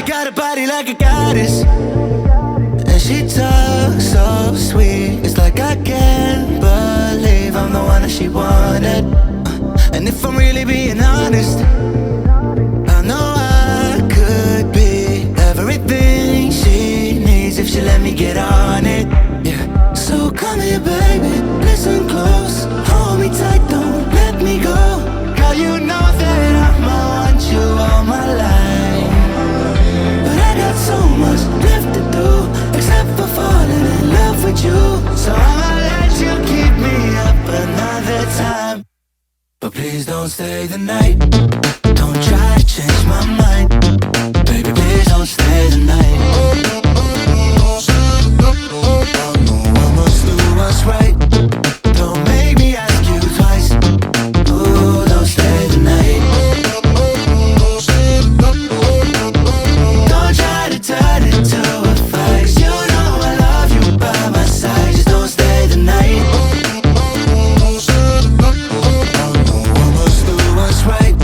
got a body like a goddess, and she talks so sweet. It's like I can't believe I'm the one that she wanted. And if I'm really being honest, I know I could be everything she needs if she let me get on it. Yeah. So come here, baby, listen close, hold me tight, don't let me go. Girl, you know that I'ma want you all my life, but I got so much left to do, except for falling in love with you. So I'ma let you keep me up another time, but please don't stay the night. Don't try to change my mind, baby, please don't stay the night. I must do what's right, don't make me ask you twice. Ooh, don't stay the night. Don't try to turn it to a fight, you know I love you by my side. Just don't stay the night. I must do what's right,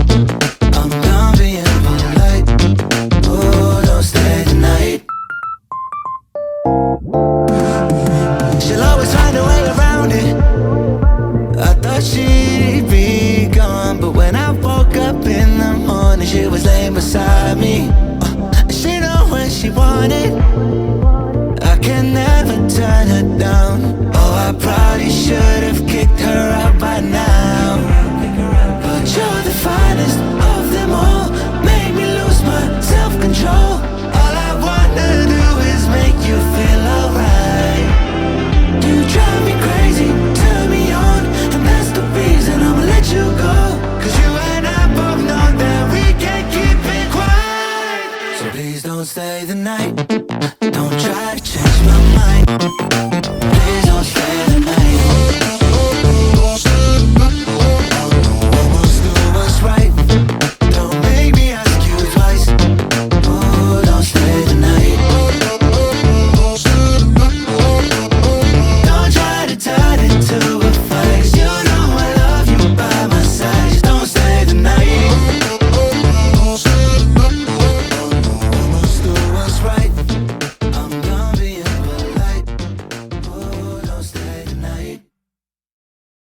I'm done being polite. Ooh, don't stay the night. She'll always find a way around it. I thought she'd be gone, but when I woke up in the morning, she was laying beside me. She know when she wanted, I can never turn her down. Oh, I probably should have kicked her out by now, but you're the finest of them all, made me lose my self-control. All I wanna do is make you feel alright. You drive me crazy, turn me on, and that's the reason I'ma let you go. Cause you and I both know that we can't keep it quiet. So please don't stay the night, don't try to change my mind.